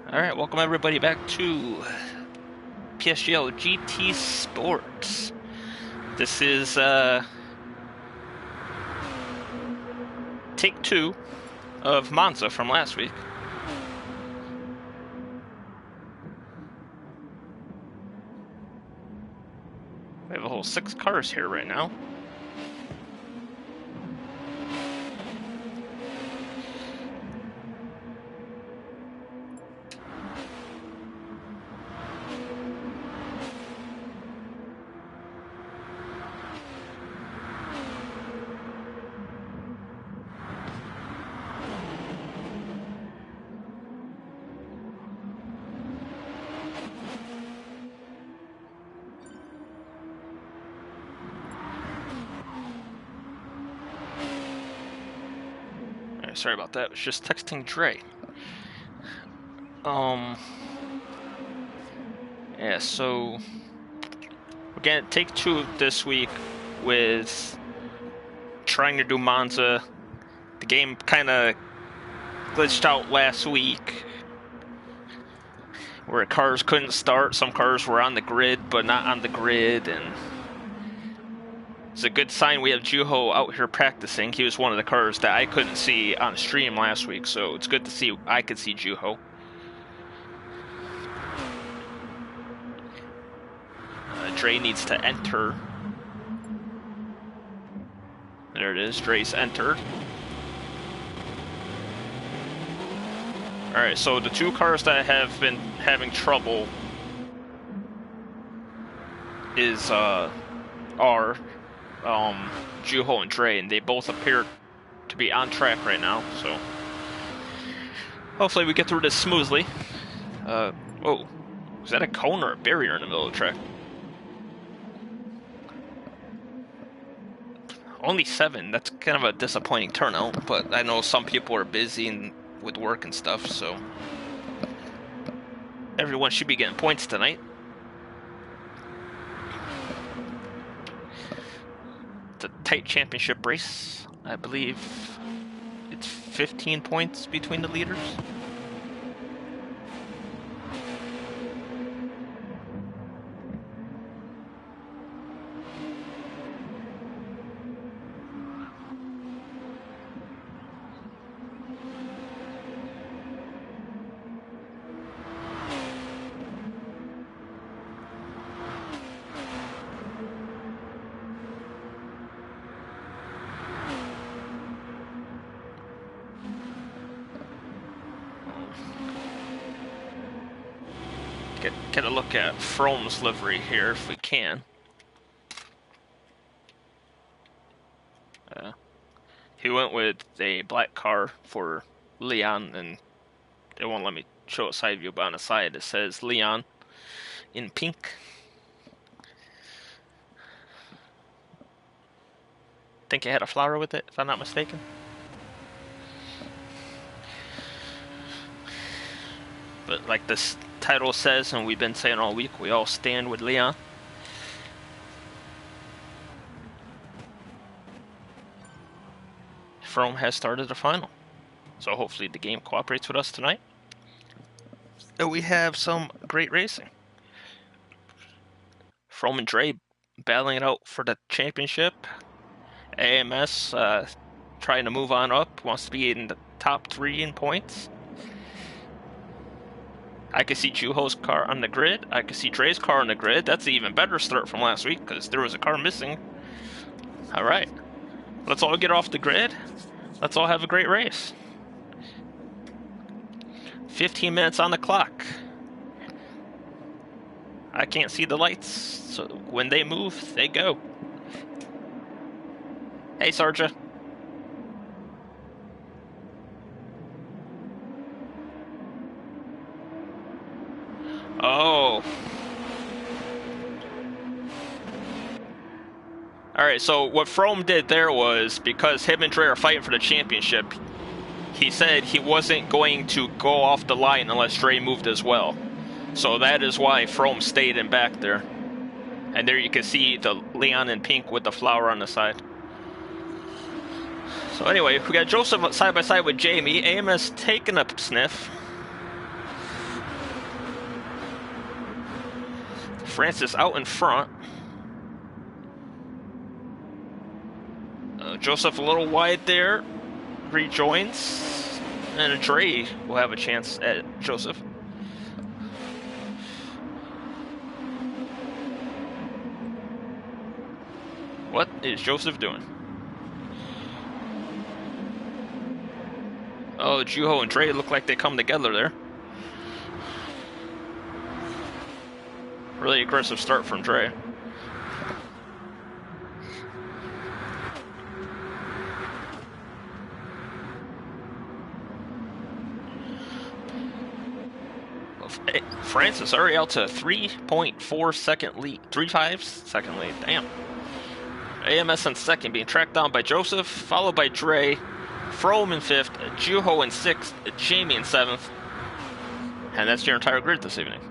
Alright, welcome everybody back to PSGL GT Sports. This is take 2 of Monza from last week. We have a whole 6 cars here right now. Sorry about that. I was just texting Dre. Yeah, so we're gonna take 2 this week with trying to do Monza. The game kind of glitched out last week where cars couldn't start. Some cars were on the grid but not on the grid, and it's a good sign we have Juho out here practicing. He was one of the cars that I couldn't see on stream last week, so it's good to see I could see Juho. Dre needs to enter. There it is, Dre's entered. Alright, so the 2 cars that have been having trouble is are Juho and Dre, and they both appear to be on track right now, so hopefully we get through this smoothly. Whoa, is that a cone or a barrier in the middle of the track? Only 7, that's kind of a disappointing turnout, but I know some people are busy and with work and stuff, so everyone should be getting points tonight. It's a tight championship race. I believe it's 15 points between the leaders. Get a look at Frome's livery here if we can. He went with a black car for Leon, and they won't let me show a side view, but on the side it says Leon in pink. I think it had a flower with it, if I'm not mistaken. But like this title says, and we've been saying all week, we all stand with Leon. Frome has started the final, so hopefully the game cooperates with us tonight, and we have some great racing. Frome and Dre battling it out for the championship. AMS trying to move on up, wants to be in the top 3 in points. I could see Juho's car on the grid. I could see Dre's car on the grid. That's an even better start from last week because there was a car missing. Alright. Let's all get off the grid. Let's all have a great race. 15 minutes on the clock. I can't see the lights, so when they move, they go. Hey, Sarja. Oh. Alright, so what Frome did there was, because him and Dre are fighting for the championship, he said he wasn't going to go off the line unless Dre moved as well. So that is why Frome stayed in back there. And there you can see the Leon in pink with the flower on the side. So anyway, we got Joseph side by side with Jamie. AMS taking a sniff. Francis out in front. Joseph a little wide there. Rejoins. And Dre will have a chance at Joseph. What is Joseph doing? Oh, Juho and Dre look like they come together there. Really aggressive start from Dre. Francis already out to 3.4 second lead. 3.5 second lead. Damn. AMS in second, being tracked down by Joseph, followed by Dre, Frome in fifth, Juho in sixth, Jamie in seventh. And that's your entire grid this evening.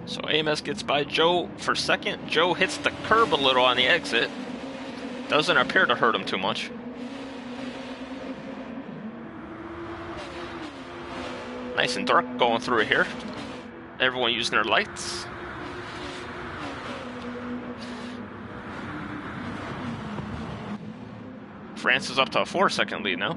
So AMS gets by Joe for second. Joe hits the curb a little on the exit. Doesn't appear to hurt him too much. Nice and dark going through here. Everyone using their lights. France is up to a 4-second lead now.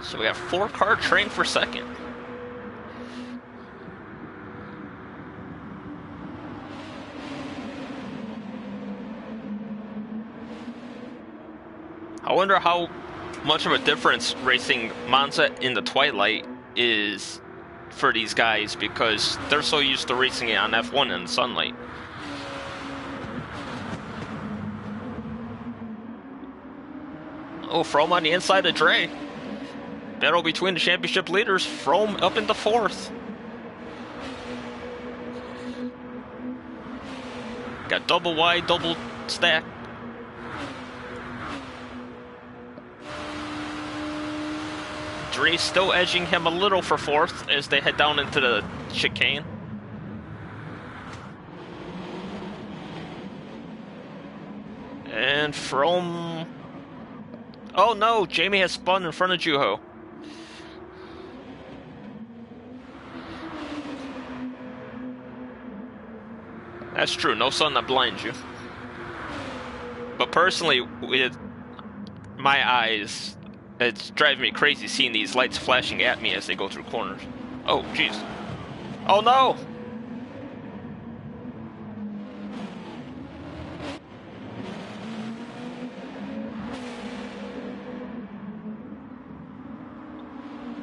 So we got 4-car train for second. I wonder how much of a difference racing Monza in the twilight is for these guys, because they're so used to racing it on F1 in the sunlight. Oh, Frome on the inside of Dre. Battle between the championship leaders. Frome up into fourth. Got double wide, double stack. Dre still edging him a little for fourth as they head down into the chicane. And Frome... Oh no, Jamie has spun in front of Juho. That's true, no sun that blinds you. But personally, with my eyes, it's driving me crazy seeing these lights flashing at me as they go through corners. Oh, jeez. Oh no!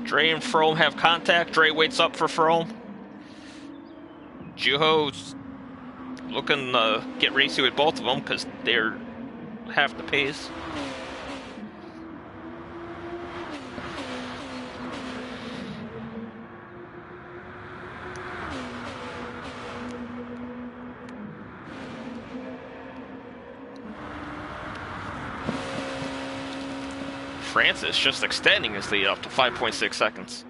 Dre and Frome have contact. Dre waits up for Frome. Juho's looking to get racy with both of them because they're half the pace. Francis just extending his lead up to 5.6 seconds.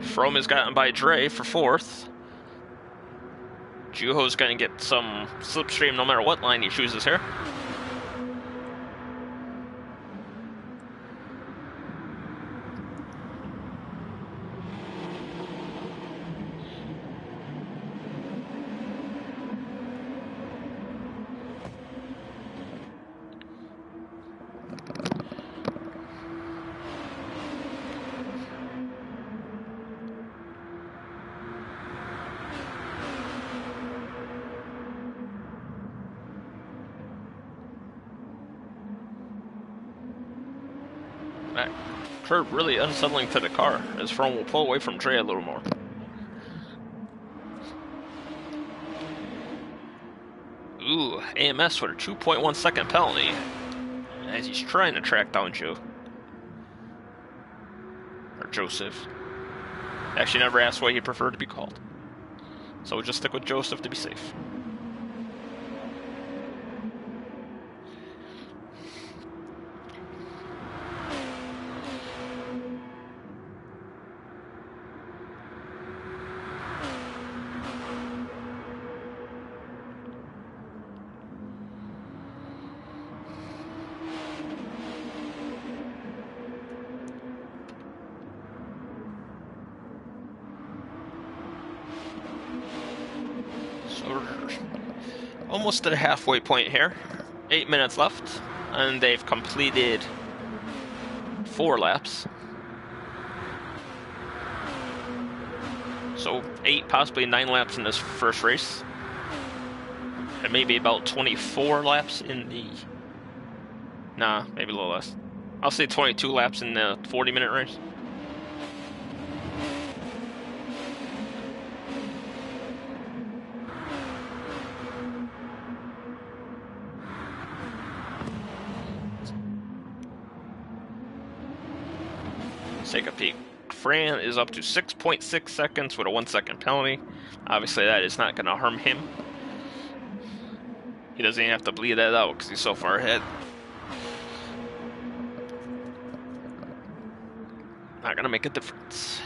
Frome is gotten by Dre for fourth. Juho's going to get some slipstream no matter what line he chooses here. That curve really unsettling to the car, as Froome will pull away from Dre a little more. Ooh, AMS with a 2.1 second penalty, as he's trying to track down Joe. Or Joseph. Actually never asked what he preferred to be called. So we'll just stick with Joseph to be safe. Almost at a halfway point here. 8 minutes left, and they've completed 4 laps. So 8, possibly 9 laps in this first race. And maybe about 24 laps in the... Nah, maybe a little less. I'll say 22 laps in the 40-minute race. Take a peek. Fran is up to 6.6 seconds with a 1 second penalty. Obviously that is not going to harm him. He doesn't even have to bleed that out because he's so far ahead. Not going to make a difference.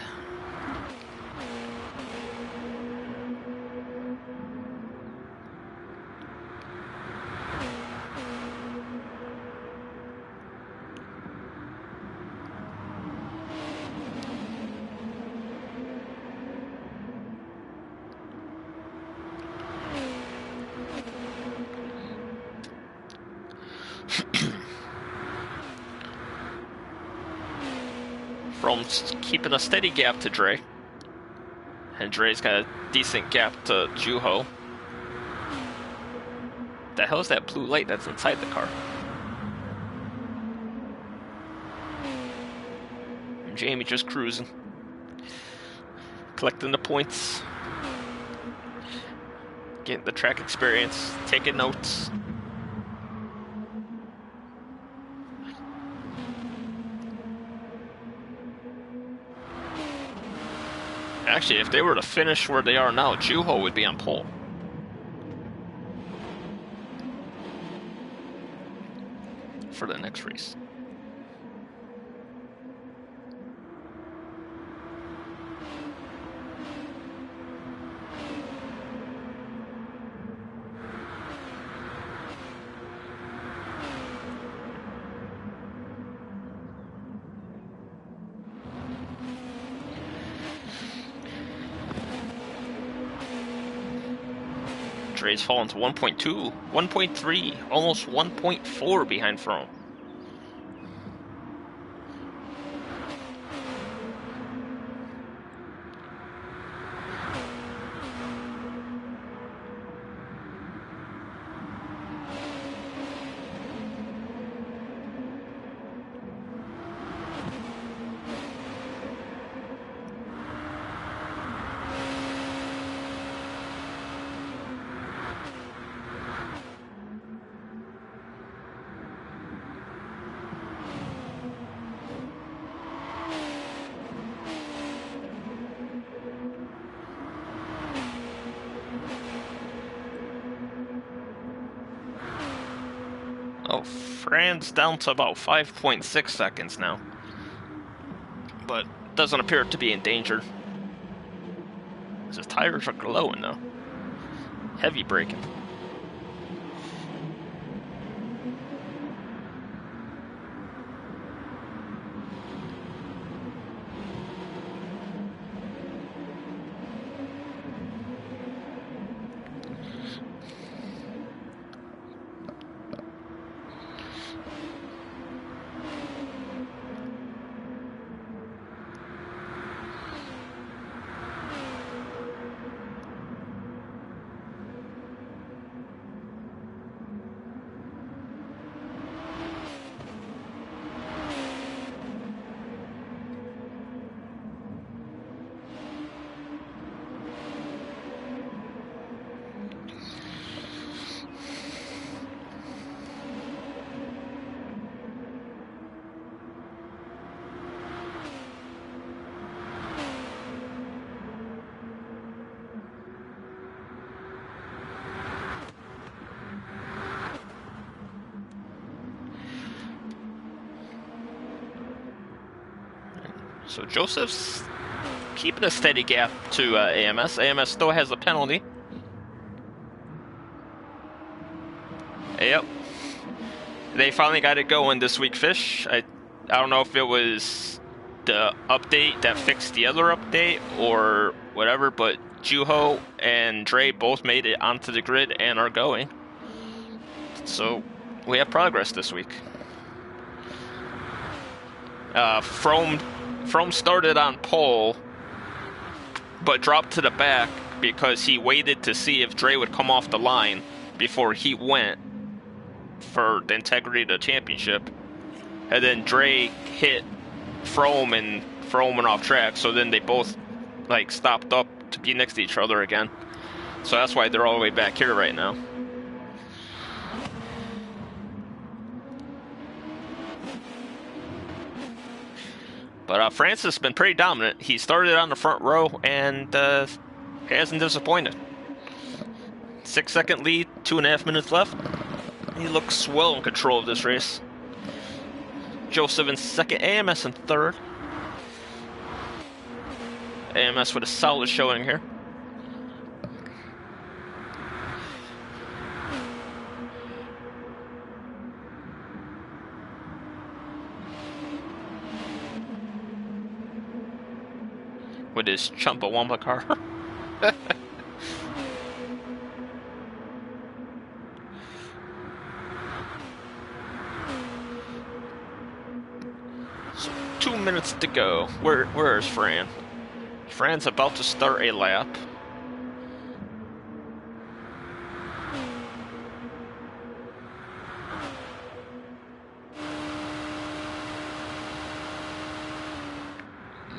Frome's keeping a steady gap to Dre. And Dre's got a decent gap to Juho. The hell is that blue light that's inside the car? And Jamie just cruising. Collecting the points. Getting the track experience. Taking notes. Actually, if they were to finish where they are now, Juho would be on pole. For the next race. Dre's fallen to 1.2, 1.3, almost 1.4 behind Froome. Oh, Fran's down to about 5.6 seconds now. But doesn't appear to be in danger. His tires are glowing though. Heavy braking. So Joseph's keeping a steady gap to AMS. AMS still has a penalty. Yep. They finally got it going this week, Fish. I don't know if it was the update that fixed the other update or whatever, but Juho and Dre both made it onto the grid and are going. So we have progress this week. From started on pole, but dropped to the back because he waited to see if Dre would come off the line before he went for the integrity of the championship. And then Dre hit Frome and Frome went off track, so then they both like stopped up to be next to each other again. So that's why they're all the way back here right now. But Francis has been pretty dominant. He started on the front row and hasn't disappointed. 6-second lead, 2.5 minutes left. He looks well in control of this race. Joseph in second, AMS in third. AMS with a solid showing here. With his Chumpawamba car. So 2 minutes to go. Where is Fran? Fran's about to start a lap.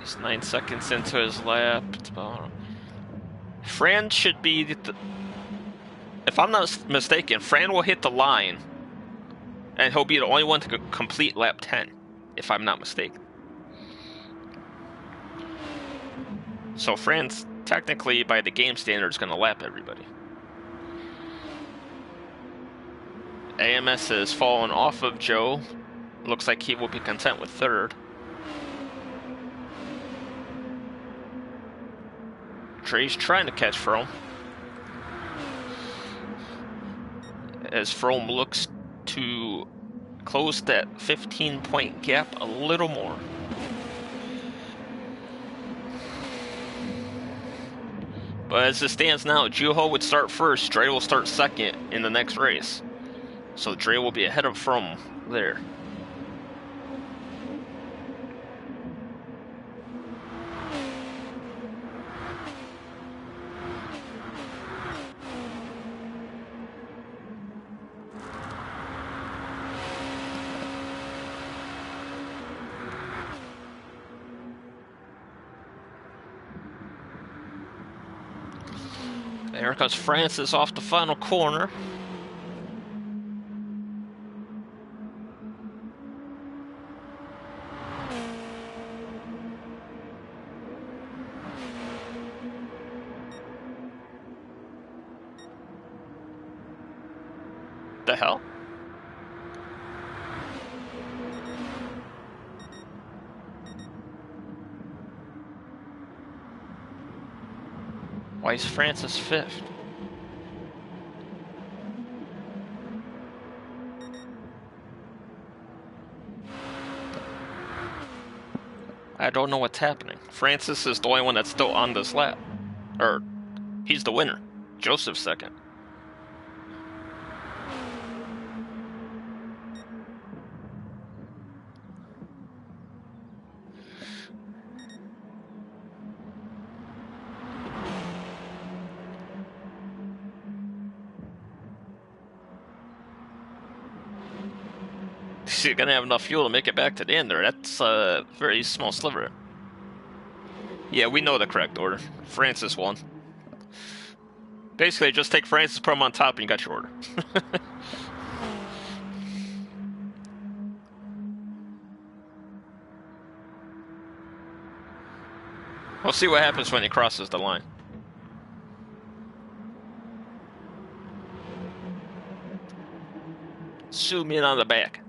He's 9 seconds into his lap. It's about... Fran should be... If I'm not mistaken, Fran will hit the line. And he'll be the only one to complete lap 10. If I'm not mistaken. So Fran's technically, by the game standards, going to lap everybody. AMS has fallen off of Joe. Looks like he will be content with third. Dre's trying to catch Frome. As Frome looks to close that 15-point gap a little more. But as it stands now, Juho would start first, Dre will start second in the next race. So Dre will be ahead of Frome there. There comes Francis off the final corner. The hell? Why is Francis fifth? I don't know what's happening. Francis is the only one that's still on this lap. Or, he's the winner. Joseph's second. He's gonna have enough fuel to make it back to the end there. That's a very small sliver. Yeah, we know the correct order. Francis won. Basically, just take Francis, put him on top, and you got your order. We'll see what happens when he crosses the line. Zoom in on the back.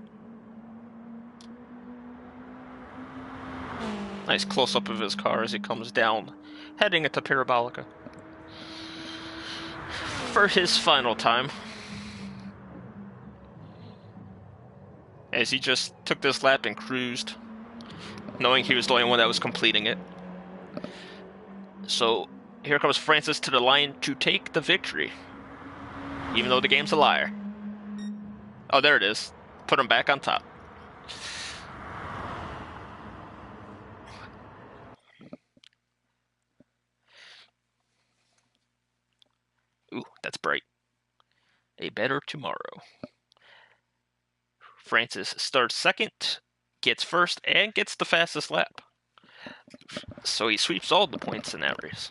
Nice close-up of his car as he comes down, heading into Parabolica. For his final time. As he just took this lap and cruised, knowing he was the only one that was completing it. So here comes Francis to the line to take the victory. Even though the game's a liar. Oh, there it is. Put him back on top. Ooh, that's bright. A better tomorrow. Francis starts second, gets first, and gets the fastest lap. So he sweeps all the points in that race.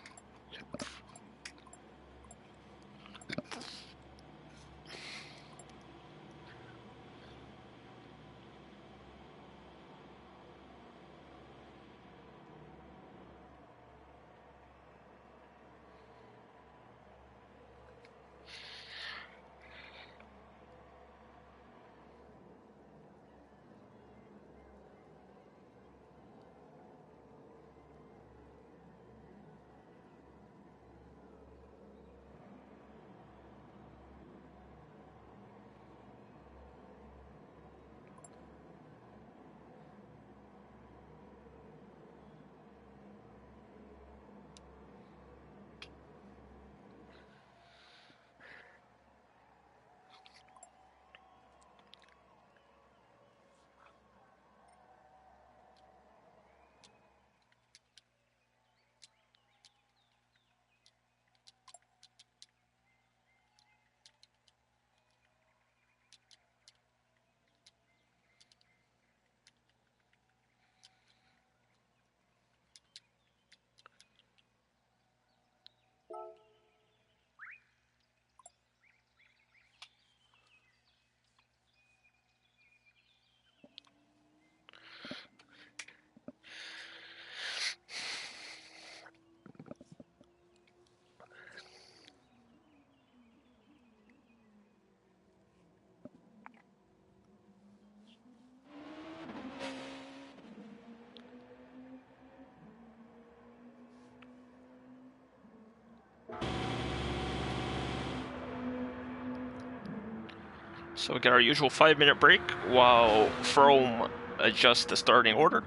So we get our usual 5-minute break while Frome adjusts the starting order.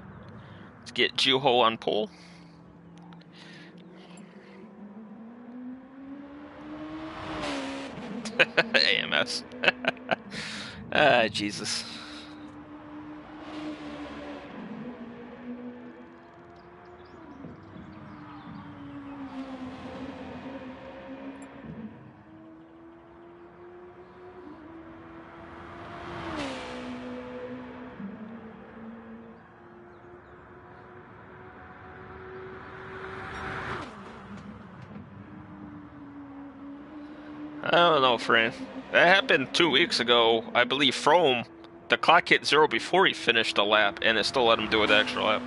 Let's get Juho on pole. AMS. Jesus. I don't know, Fran. That happened 2 weeks ago. I believe Frome, the clock hit 0 before he finished the lap, and it still let him do an extra lap.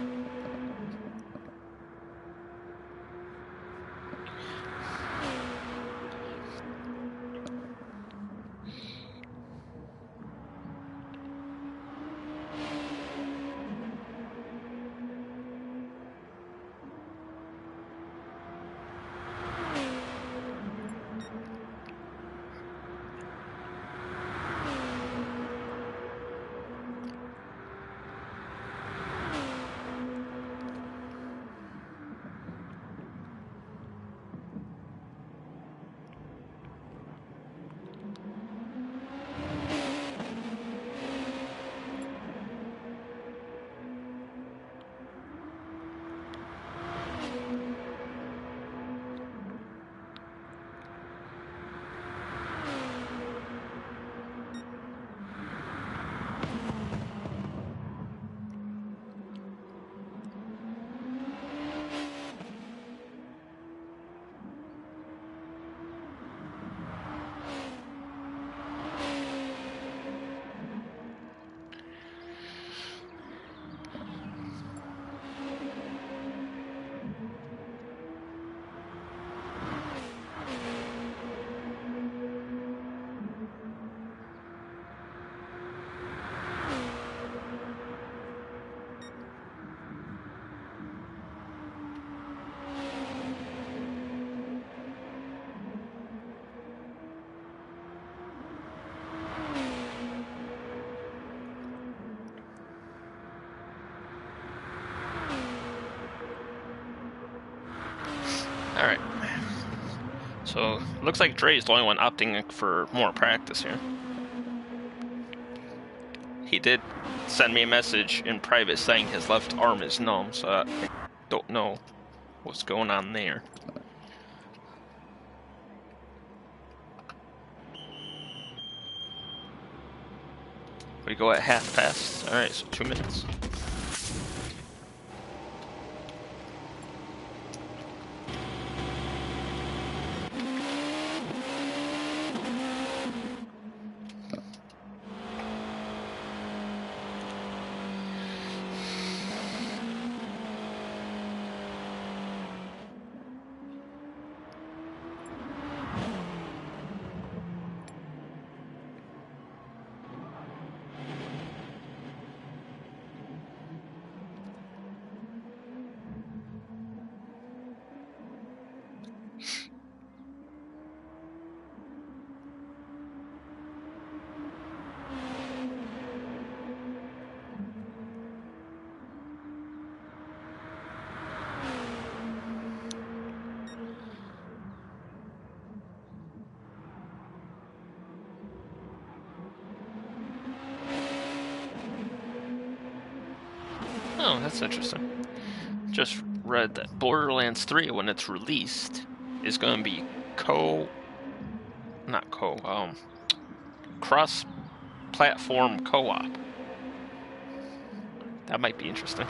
So, looks like Dre's the only one opting for more practice here. He did send me a message in private saying his left arm is numb, so I don't know what's going on there. We go at half past. Alright, so 2 minutes. Oh, that's interesting. Just read that Borderlands 3, when it's released, is going to be cross-platform co-op. That might be interesting.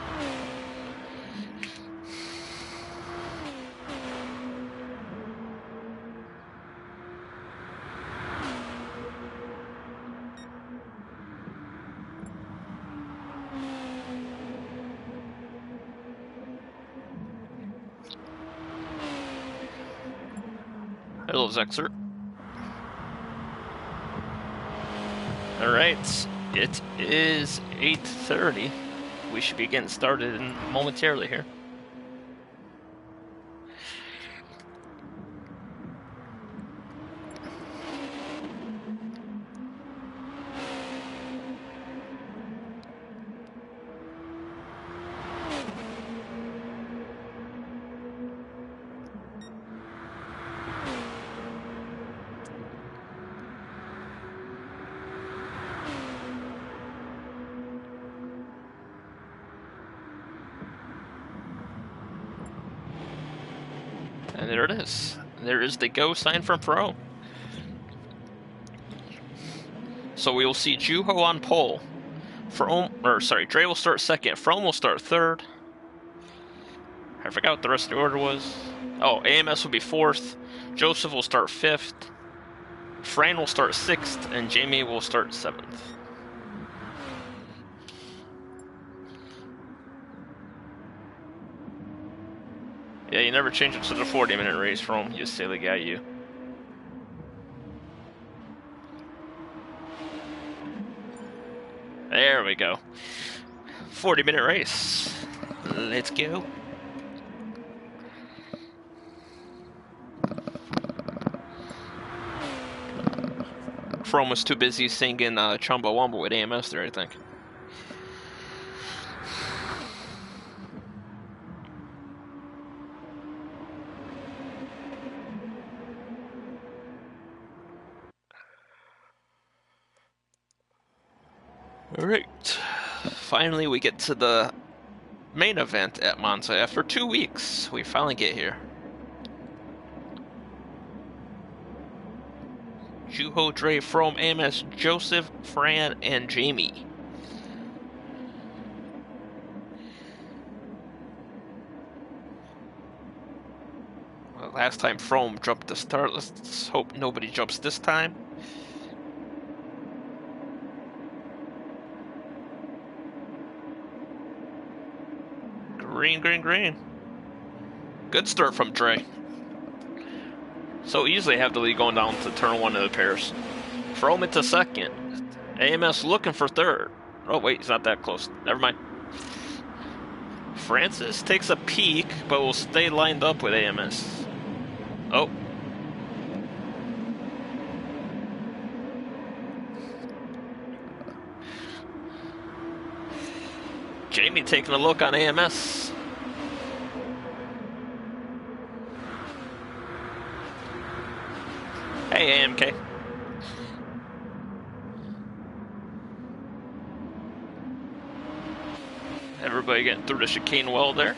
Hello, Zexer. Alright, it is 8:30. We should be getting started momentarily here. And there it is. There is the go sign from Pro. So we will see Juho on pole. Dre will start second. Frome will start third. I forgot what the rest of the order was. Oh, AMS will be fourth. Joseph will start fifth. Fran will start sixth, and Jamie will start seventh. Yeah, you never change it to the 40-minute race from you silly guy, you. There we go. 40-minute race. Let's go. From was too busy singing Chumbawamba with AMS there, I think. Alright, finally we get to the main event at Monza. After 2 weeks, we finally get here. Juho, Dre, Frome, AMS, Joseph, Fran, and Jamie. Well, last time Frome jumped the start. Let's hope nobody jumps this time. Green, green, green. Good start from Dre. So easily have the lead going down to turn one of the pairs. Frome into second. AMS looking for third. Oh wait, he's not that close. Never mind. Francis takes a peek, but will stay lined up with AMS. Oh. Jamie taking a look on AMS. Everybody getting through the chicane well there.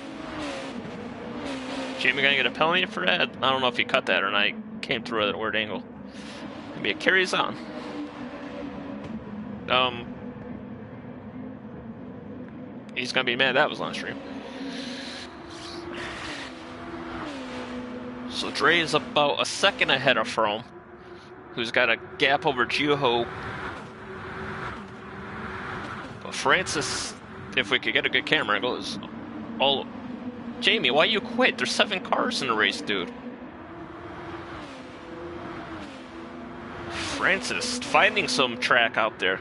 Jamie gonna get a penalty for that? I don't know if he cut that or not. He came through at a weird angle. Maybe it carries on. He's gonna be mad that was on stream. So Dre is about a second ahead of Froome, who's got a gap over Gioho. But Francis, if we could get a good camera angle, is all... Jamie, why you quit? There's 7 cars in the race, dude. Francis finding some track out there.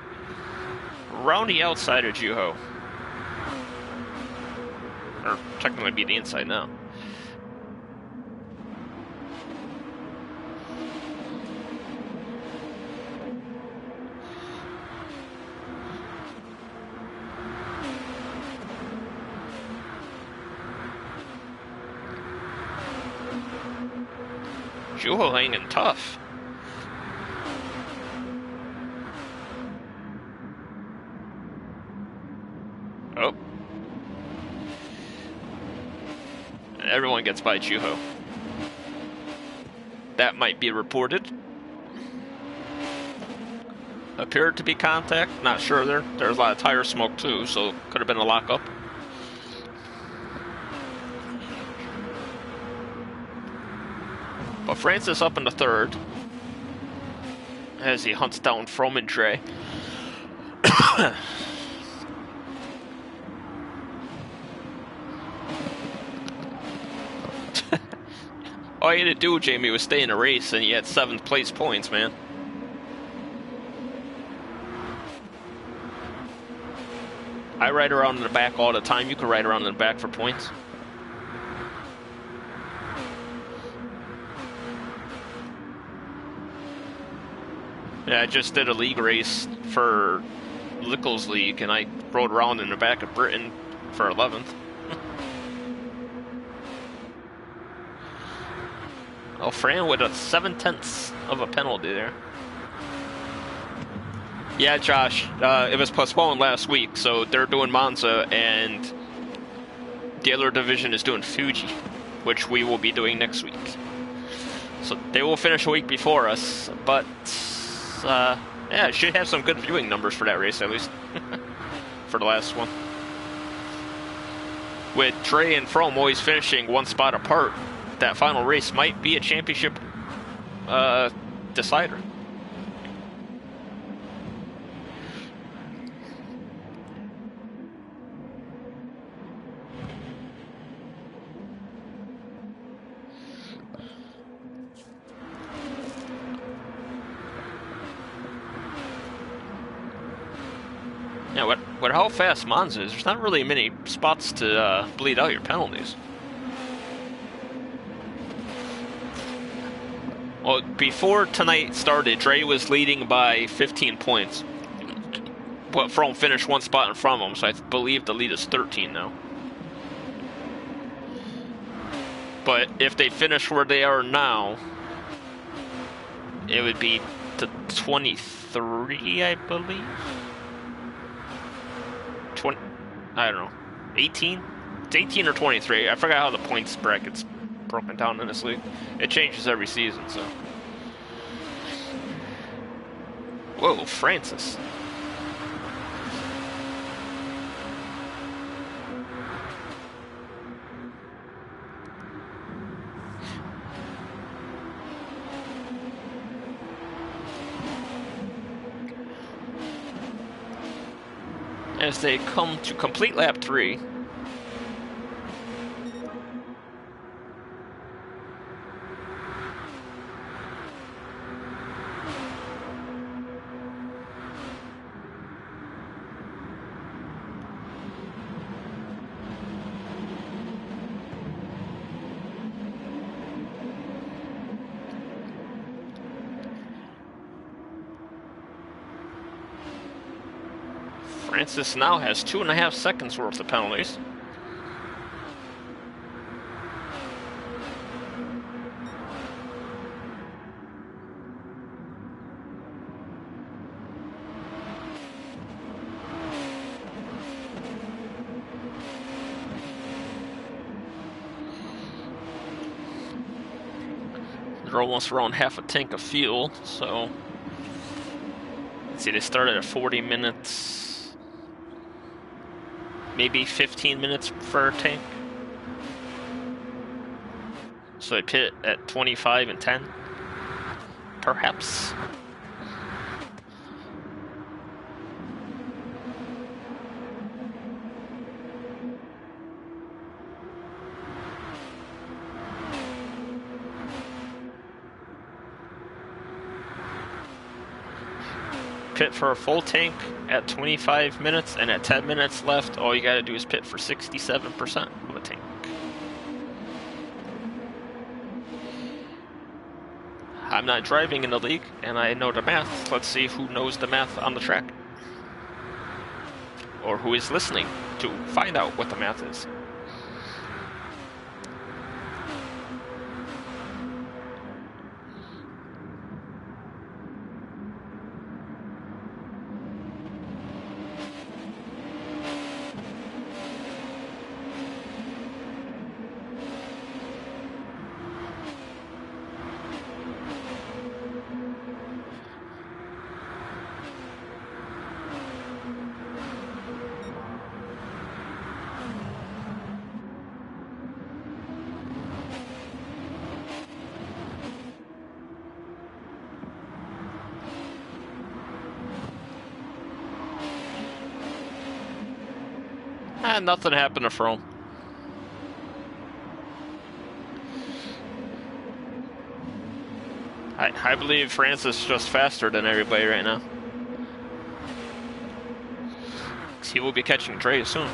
Around the outside of Gioho. Or technically be the inside now. Gioho hanging tough. Oh. And everyone gets by Gioho. That might be reported. Appeared to be contact. Not sure there. There's a lot of tire smoke too, so could have been a lockup. But Francis up in the third as he hunts down Froome and Dre. All you had to do, Jamie, was stay in a race and you had 7th place points, man. I ride around in the back all the time. You can ride around in the back for points. Yeah, I just did a league race for Lickles League, and I rode around in the back of Britain for 11th. Oh, Fran with a 7/10 of a penalty there. Yeah, Josh, it was postponed last week, so they're doing Monza, and the other division is doing Fuji, which we will be doing next week. So they will finish a week before us, but... yeah, should have some good viewing numbers for that race, at least. For the last one. With Dre and Froome always finishing 1 spot apart, that final race might be a championship decider. Yeah, what how fast Monza is, there's not really many spots to bleed out your penalties. Well, before tonight started, Dre was leading by 15 points. But Froome finished 1 spot in front of him, so I believe the lead is 13 now. But if they finish where they are now, it would be to 23, I believe. 20, I don't know, 18? It's 18 or 23. I forgot how the points bracket's broken down in this league. It changes every season, so. Whoa, Francis. As they come to complete lap 3. Francis now has 2.5 seconds worth of penalties. They're almost around half a tank of fuel, so let's see, they started at 40 minutes, maybe 15 minutes for a tank. So they pit at 25 and 10, perhaps. Pit for a full tank at 25 minutes, and at 10 minutes left, all you gotta do is pit for 67% of a tank. I'm not driving in the league, and I know the math. Let's see who knows the math on the track. Or who is listening to find out what the math is. Nothing happened to Froome. I believe Francis is just faster than everybody right now. He will be catching Dre soon.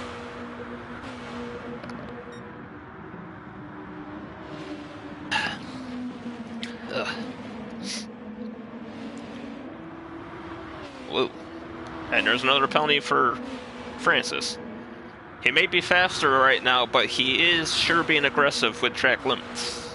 Whoa. And there's another penalty for Francis. He may be faster right now, but he is sure being aggressive with track limits.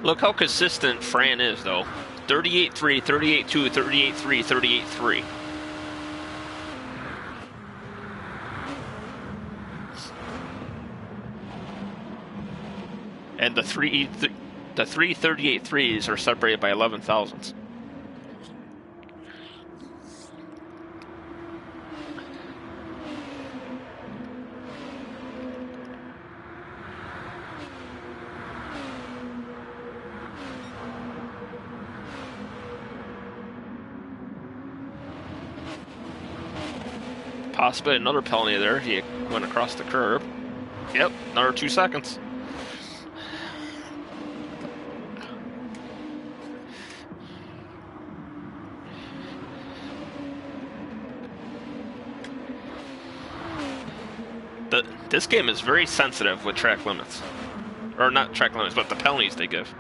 Look how consistent Fran is, though. 38.3, 38.2, 38.3, 38.3. And the three 38.3s are separated by 11 thousandths. Possibly another penalty there. He went across the curb. Yep, another 2 seconds. This game is very sensitive with track limits. Or not track limits, but the penalties they give.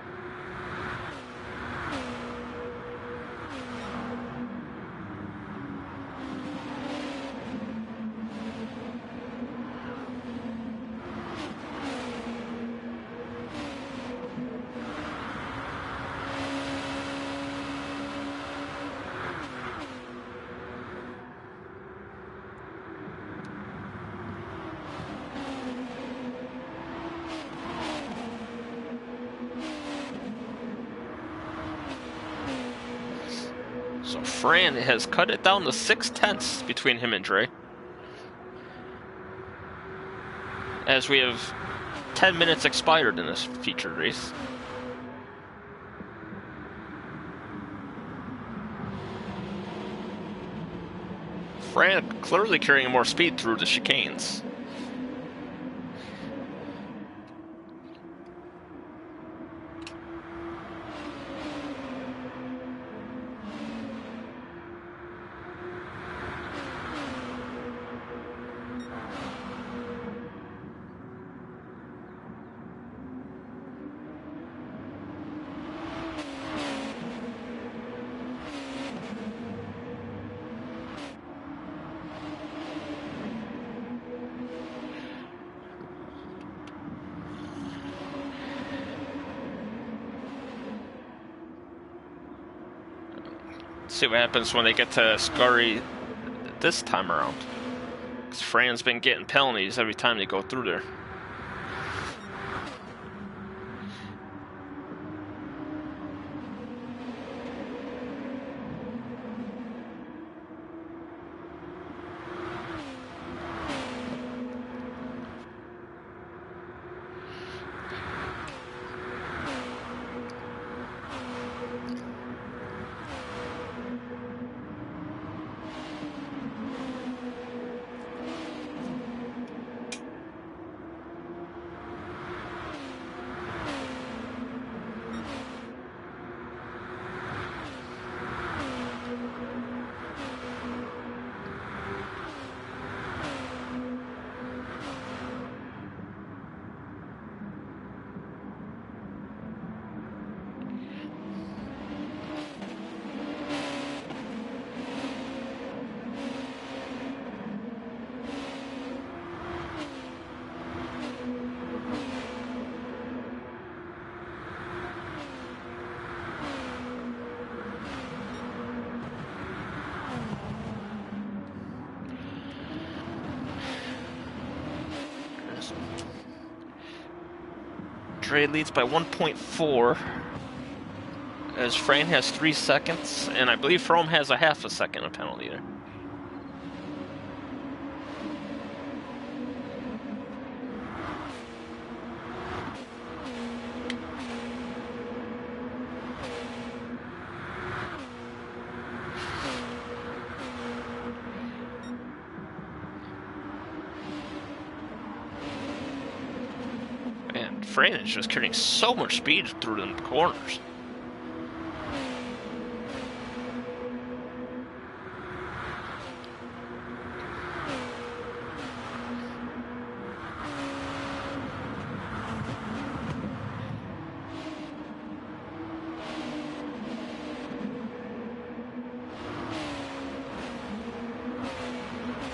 So Fran has cut it down to 6/10 between him and Dre. As we have 10 minutes expired in this featured race. Fran clearly carrying more speed through the chicanes. See what happens when they get to Scurry this time around. Because Fran's been getting penalties every time they go through there. Dre leads by 1.4 as Fran has 3 seconds, and I believe Frome has a half a second of penalty there. Fran is just carrying so much speed through the corners.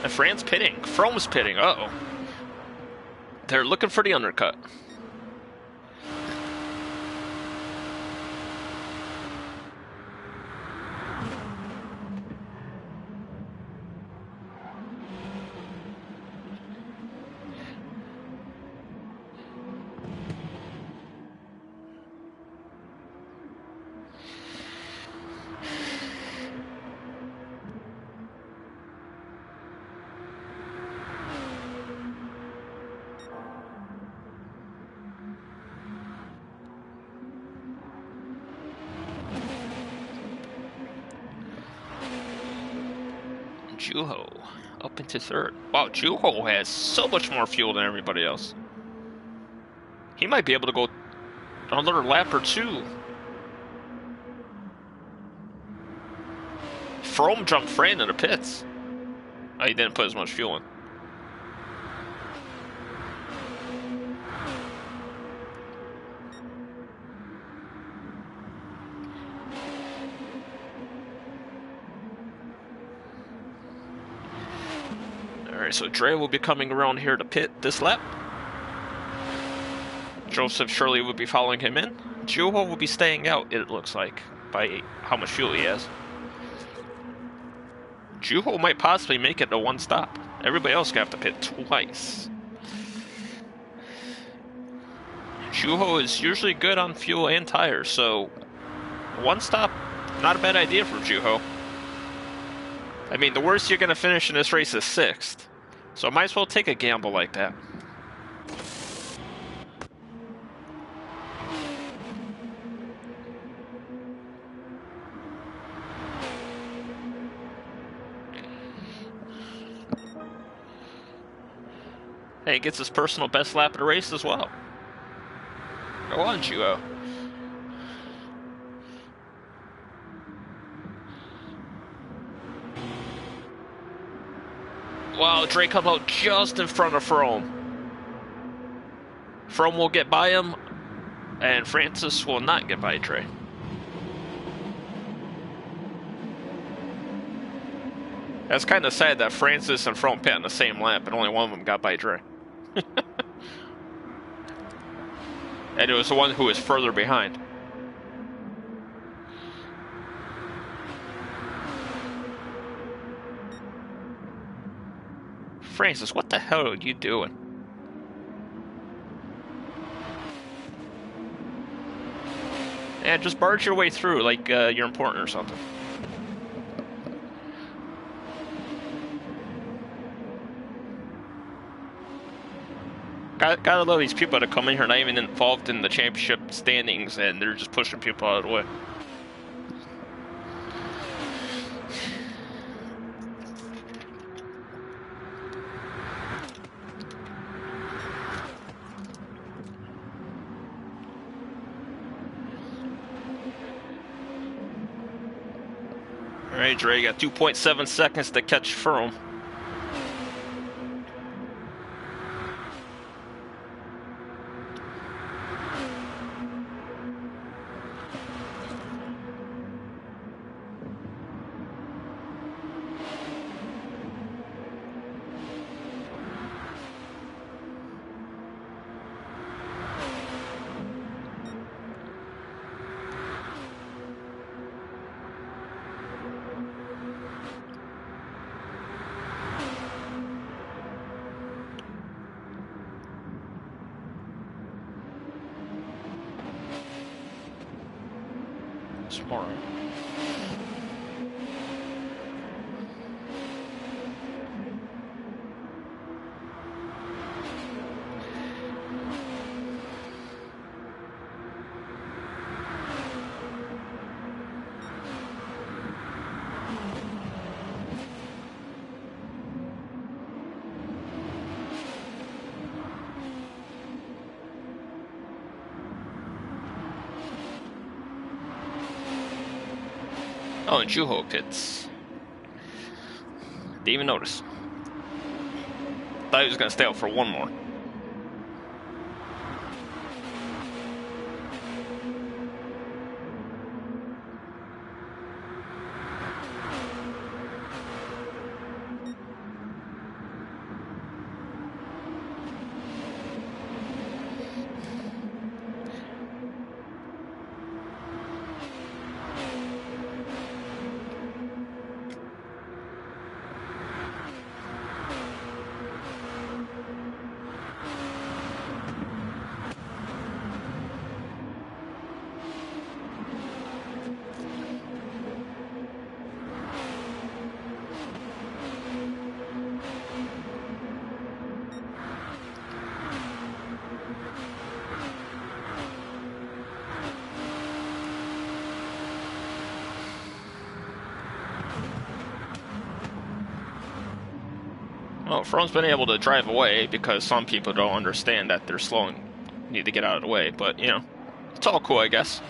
And Fran's pitting. Frome's pitting. Uh-oh. They're looking for the undercut. Juho up into third. Wow, Juho has so much more fuel than everybody else. He might be able to go another lap or two. Frome jumped Fran in the pits. Oh, he didn't put as much fuel in. Alright, so Dre will be coming around here to pit this lap. Joseph Shirley will be following him in. Juho will be staying out, it looks like, by how much fuel he has. Juho might possibly make it to one stop. Everybody else gonna have to pit twice. Juho is usually good on fuel and tires, so one stop, not a bad idea for Juho. I mean, the worst you're gonna finish in this race is 6th. So I might as well take a gamble like that. Hey, he gets his personal best lap of the race as well. Go on, Juho. Wow, Dre come out just in front of Frome. Frome will get by him, and Francis will not get by Dre. That's kind of sad that Francis and Frome pit on the same lap, and only one of them got by Dre. And it was the one who was further behind. Francis, what the hell are you doing? Yeah, just barge your way through like you're important or something. Gotta love these people that come in here not even involved in the championship standings, and they're just pushing people out of the way. All right, Dre, you got 2.7 seconds to catch Froome. Tomorrow. Oh, and Juho pits. Didn't even notice. Thought he was gonna stay out for one more. Well, Froome's been able to drive away because some people don't understand that they're slowing, need to get out of the way, but, you know, it's all cool, I guess.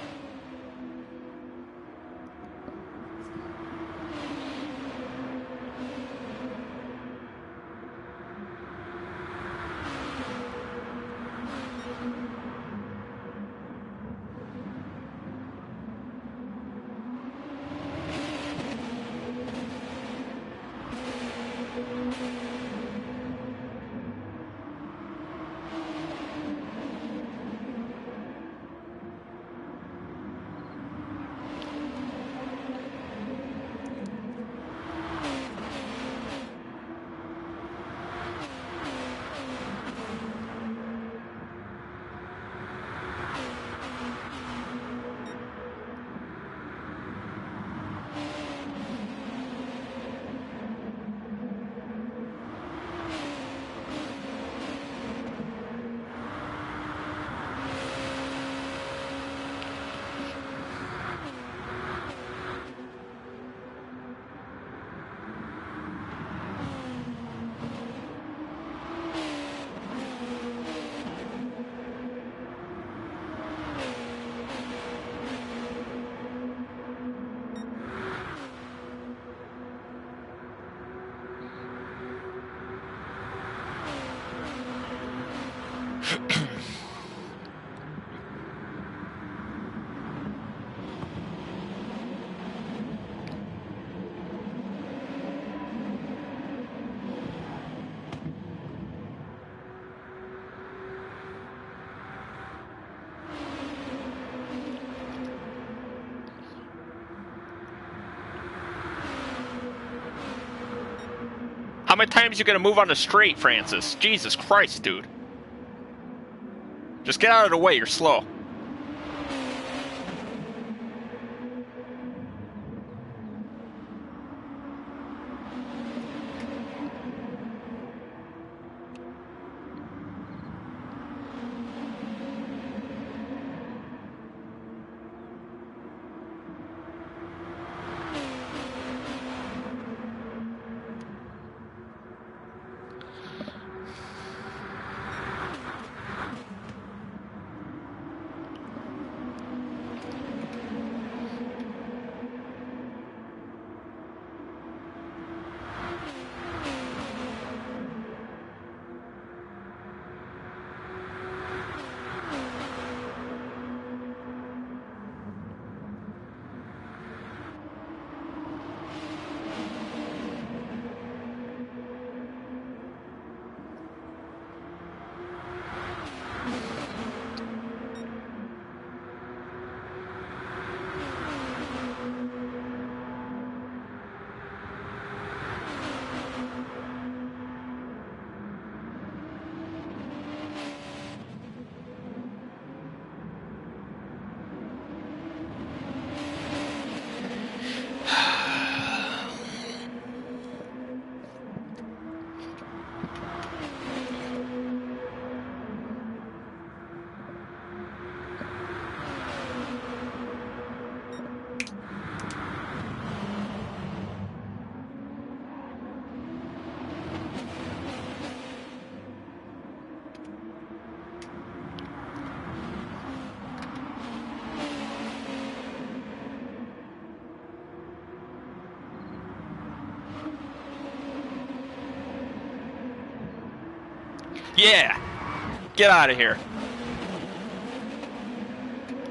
How many times you gonna move on the straight, Francis? Jesus Christ, dude. Just get out of the way, you're slow. Yeah! Get out of here.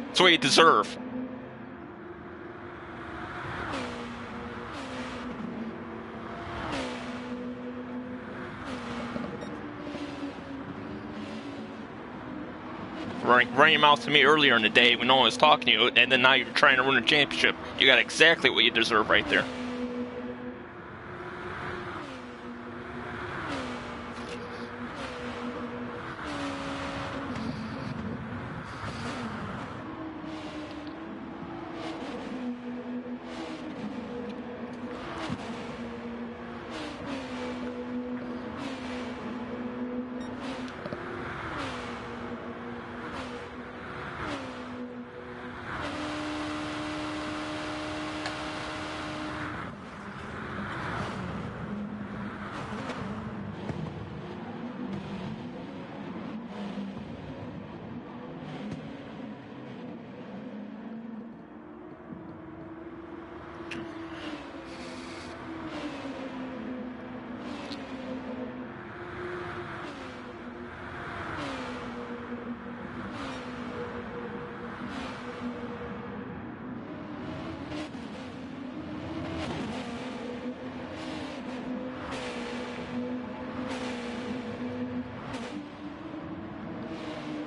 That's what you deserve. Running your mouth to me earlier in the day when no one was talking to you, and then now you're trying to win a championship. You got exactly what you deserve right there.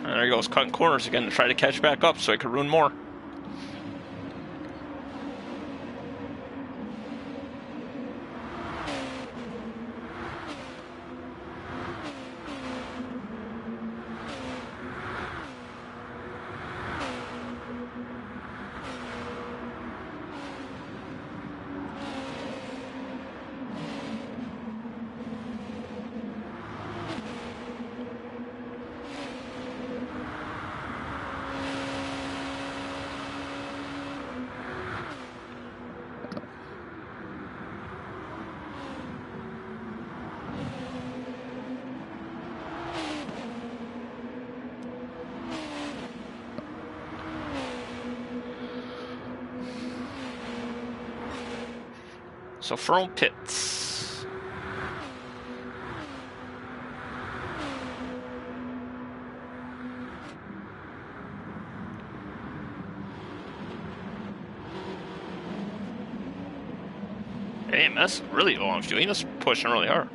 And there he goes, cutting corners again to try to catch back up so he could ruin more. So from pits. Damn, that's really low on fuel. He must be pushing really hard.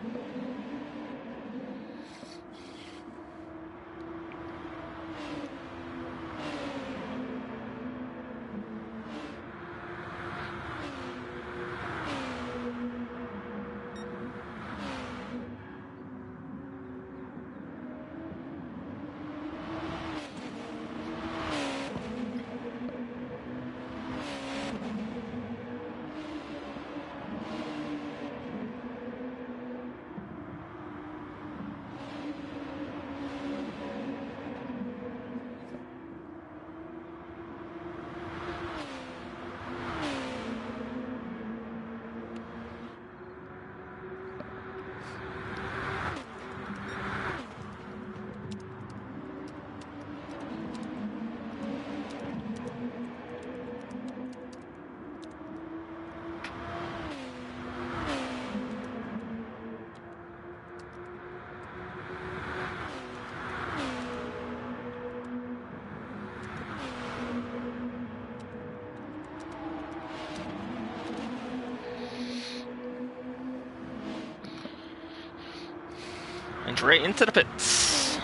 And right into the pits.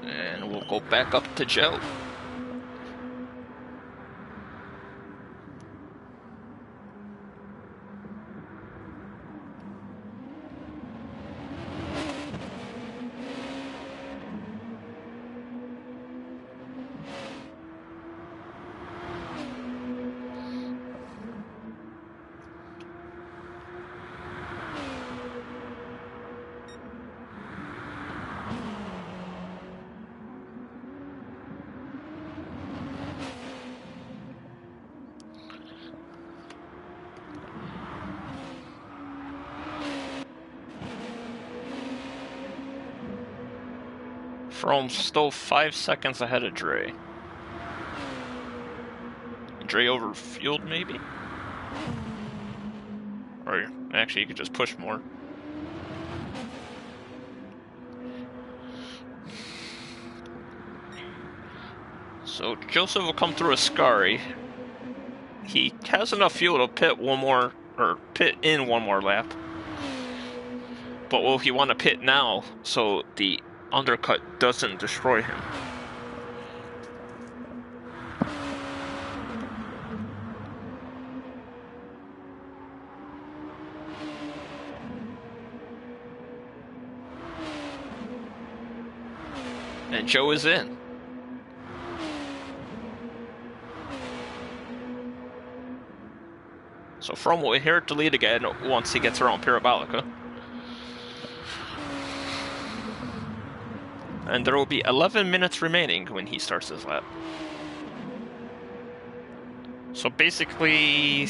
And we'll go back up to Joe. Frome's still 5 seconds ahead of Dre. Dre overfueled, maybe? Or actually, you could just push more. So Joseph will come through Ascari. He has enough fuel to pit in one more lap. But will he want to pit now so the undercut doesn't destroy him? And Joe is in. So Froome will inherit the lead again once he gets around Parabolica. And there will be 11 minutes remaining when he starts his lap. So basically,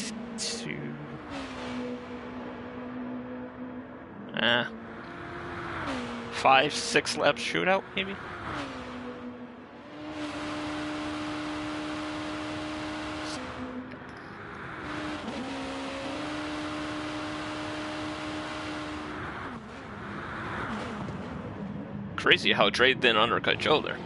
5-6 laps shootout, maybe? Crazy how Dre didn't undercut Joe there.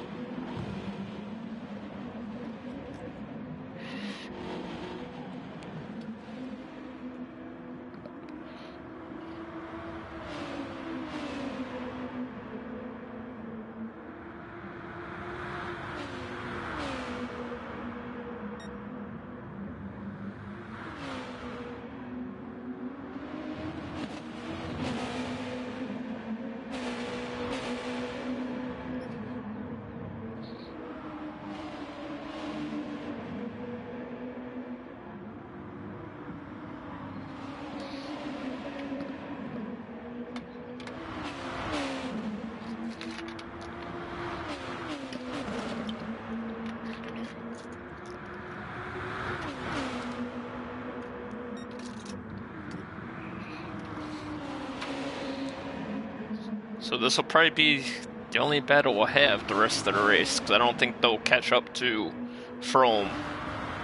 So this will probably be the only battle we'll have the rest of the race, because I don't think they'll catch up to Froome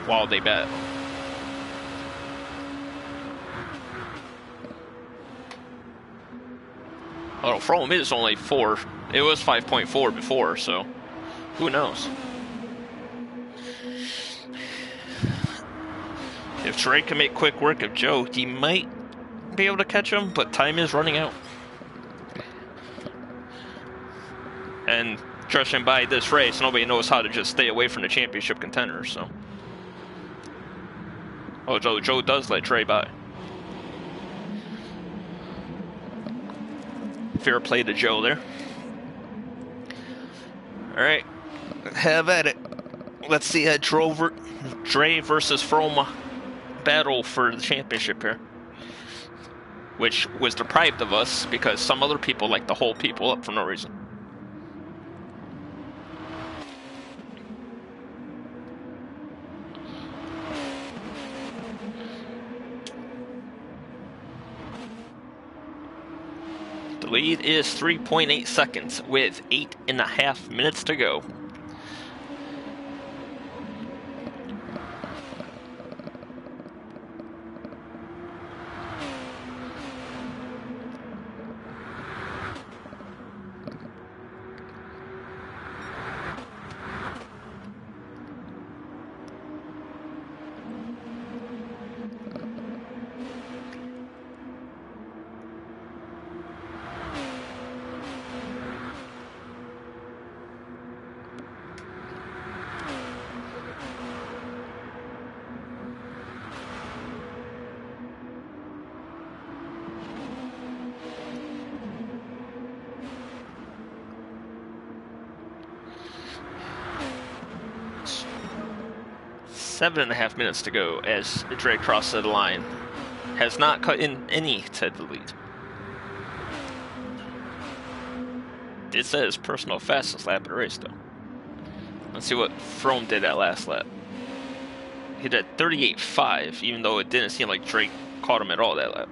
while they battle. Oh, Froome is only 4. It was 5.4 before, so who knows? If Trey can make quick work of Joe, he might be able to catch him, but time is running out. And judging by this race, nobody knows how to just stay away from the championship contenders, so. Oh, Joe does let Trey by. Fair play to Joe there. Alright, have at it. Let's see a Dre versus Froome battle for the championship here. Which was deprived of us because some other people like to hold people up for no reason. The lead is 3.8 seconds with 8.5 minutes to go. 7.5 minutes to go as Dre crosses the line. Has not cut in any to the lead. Did set his personal fastest lap of the race, though. Let's see what Froome did that last lap. He did 38.5, even though it didn't seem like Drake caught him at all that lap.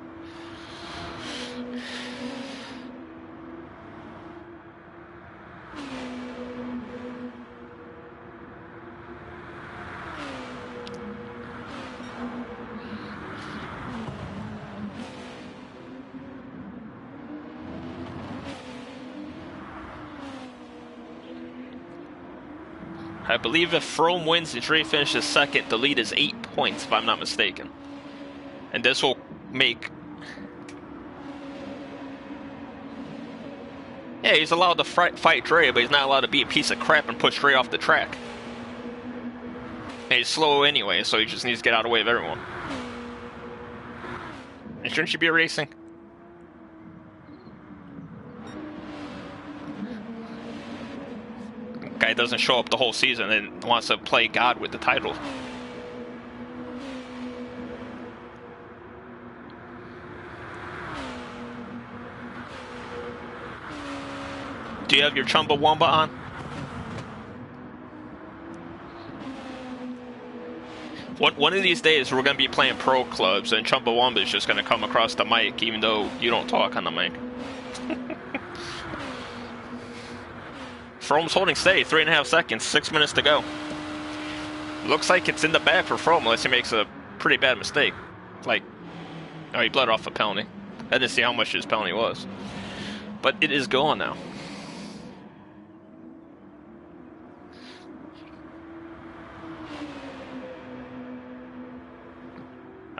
I believe if Froome wins and Dre finishes second, the lead is 8 points, if I'm not mistaken. And this will make... Yeah, he's allowed to fight Dre, but he's not allowed to be a piece of crap and push Dre off the track. And he's slow anyway, so he just needs to get out of the way of everyone. And shouldn't you be racing? Guy doesn't show up the whole season and wants to play God with the title. Do you have your Chumbawamba on? One of these days we're going to be playing pro clubs and Chumbawamba is just going to come across the mic even though you don't talk on the mic. Froome's holding steady, 3.5 seconds, 6 minutes to go. Looks like it's in the bag for Froome unless he makes a pretty bad mistake. Like, oh, he bled off a penalty. I didn't see how much his penalty was. But it is gone now.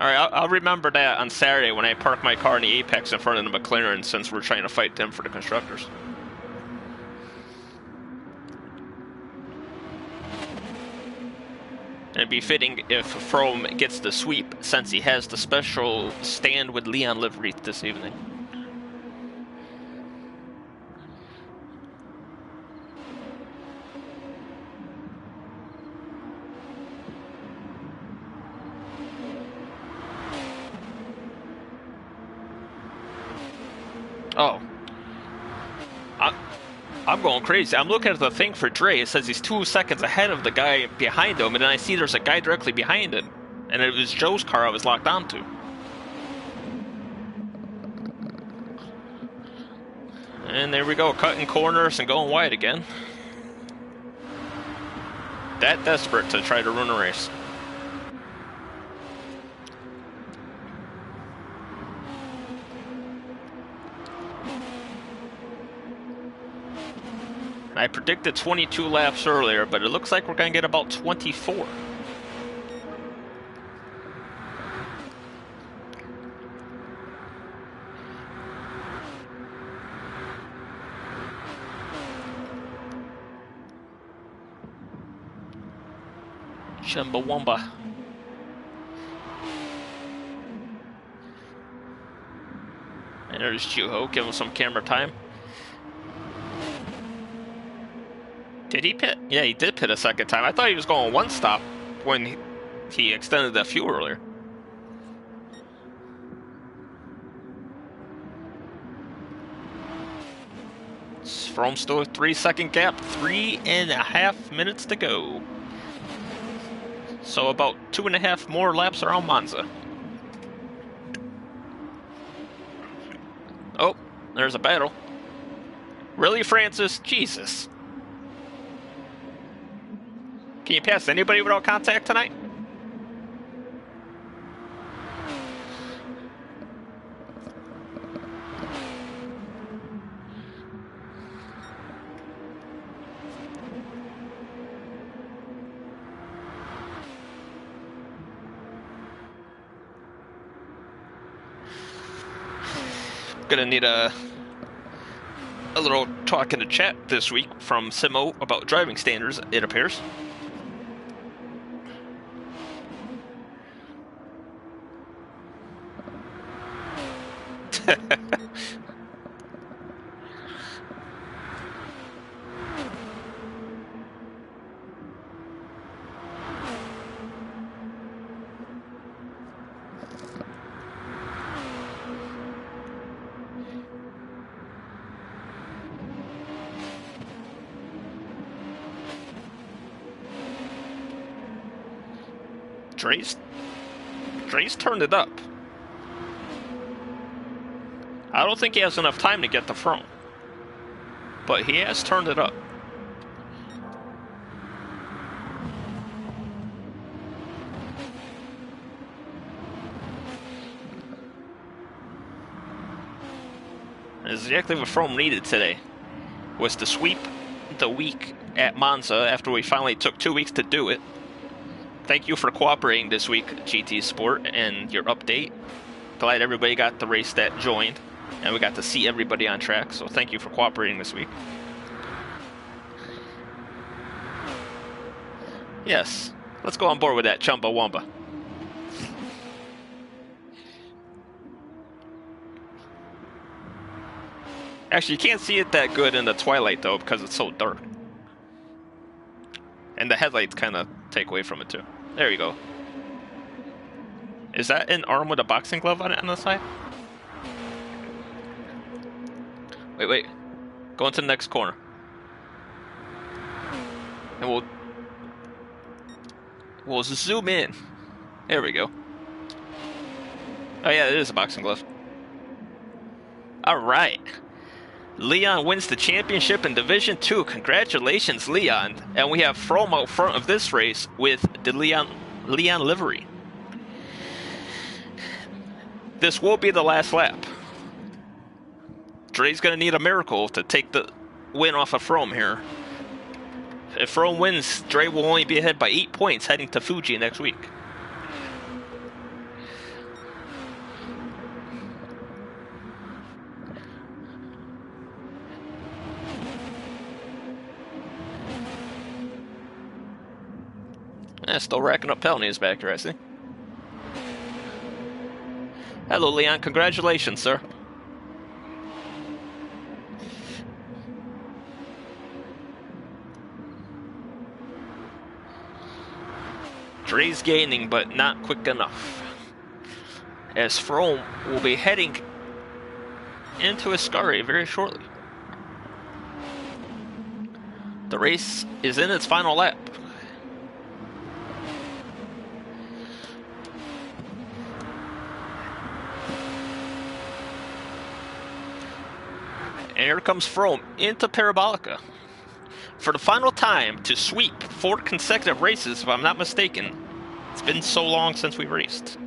Alright, I'll remember that on Saturday when I park my car in the Apex in front of the McLaren since we're trying to fight them for the Constructors. And it'd be fitting if Froome gets the sweep since he has the special stand with Leon livery this evening. Oh. I'm going crazy. I'm looking at the thing for Dre. It says he's 2 seconds ahead of the guy behind him, and then I see there's a guy directly behind him. And it was Joe's car I was locked onto. And there we go, cutting corners and going wide again. That desperate to try to run a race. I predicted 22 laps earlier, but it looks like we're going to get about 24. Chumbawamba. And there's Juho, give him some camera time. Did he pit? Yeah, he did pit a second time. I thought he was going one stop when he extended the fuel earlier. Froome still a 3-second gap, 3.5 minutes to go. So about 2.5 more laps around Monza. Oh, there's a battle. Really, Francis? Jesus. Can you pass anybody without contact tonight? Gonna need a little talk in the chat this week from Simo about driving standards, it appears. Dre's turned it up. I don't think he has enough time to get the front, but he has turned it up. That's exactly what Froome needed today, was to sweep the week at Monza after we finally took 2 weeks to do it. Thank you for cooperating this week, GT Sport, and your update. Glad everybody got the race that joined, and we got to see everybody on track, so thank you for cooperating this week. Yes, let's go on board with that Chumbawamba. Actually, you can't see it that good in the twilight, though, because it's so dark. And the headlights kind of take away from it, too. There you go. Is that an arm with a boxing glove on it on the side? Wait. Go into the next corner. And we'll zoom in. There we go. Oh yeah, it is a boxing glove. Alright. Leon wins the championship in Division 2. Congratulations, Leon. And we have Froome out front of this race with the Leon livery. This will be the last lap. Dre's going to need a miracle to take the win off of Froome here. If Froome wins, Dre will only be ahead by 8 points heading to Fuji next week. Still racking up penalties back here, I see. Hello, Leon. Congratulations, sir. Dre's gaining, but not quick enough, as Froome will be heading into Ascari very shortly. The race is in its final lap. And here comes Froome into Parabolica for the final time to sweep 4 consecutive races, if I'm not mistaken. It's been so long since we raced.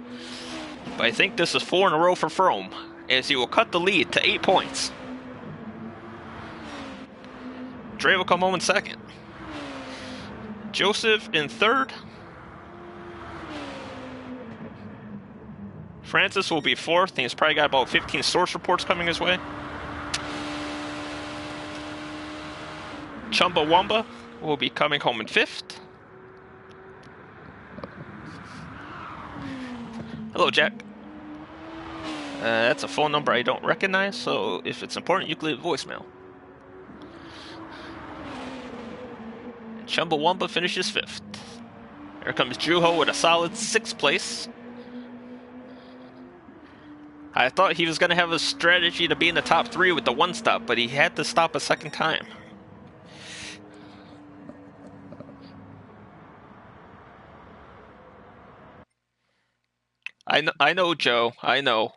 But I think this is 4 in a row for Froome, as he will cut the lead to 8 points. Dre will come home in second. Joseph in third. Francis will be fourth, and he's probably got about 15 source reports coming his way. Chumbawamba will be coming home in fifth. Hello, Jack. That's a phone number I don't recognize, so if it's important, you can leave a voicemail. And Chumbawamba finishes fifth. Here comes Juho with a solid 6th place. I thought he was going to have a strategy to be in the top 3 with the 1 stop, but he had to stop a second time. I know, Joe. I know.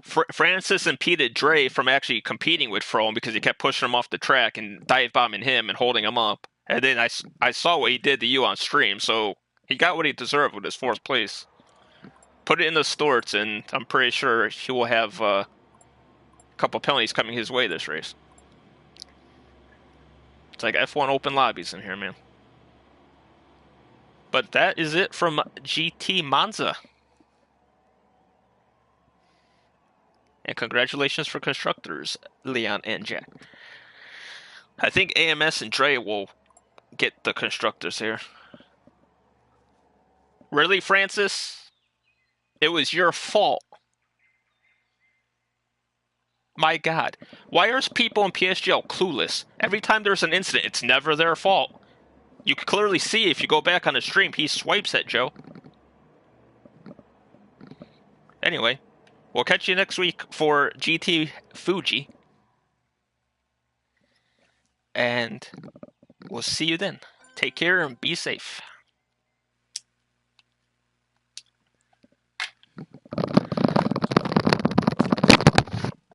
Francis impeded Dre from actually competing with Froome because he kept pushing him off the track and dive bombing him and holding him up. And then I saw what he did to you on stream, so he got what he deserved with his 4th place. Put it in the Storts, and I'm pretty sure he will have a couple penalties coming his way this race. It's like F1 open lobbies in here, man. But that is it from GT Monza. And congratulations for constructors, Leon and Jack. I think AMS and Dre will get the constructors here. Really, Francis? It was your fault. My God. Why are people in PSGL clueless? Every time there's an incident, it's never their fault. You can clearly see if you go back on the stream, he swipes at Joe. Anyway, we'll catch you next week for GT Fuji. And we'll see you then. Take care and be safe.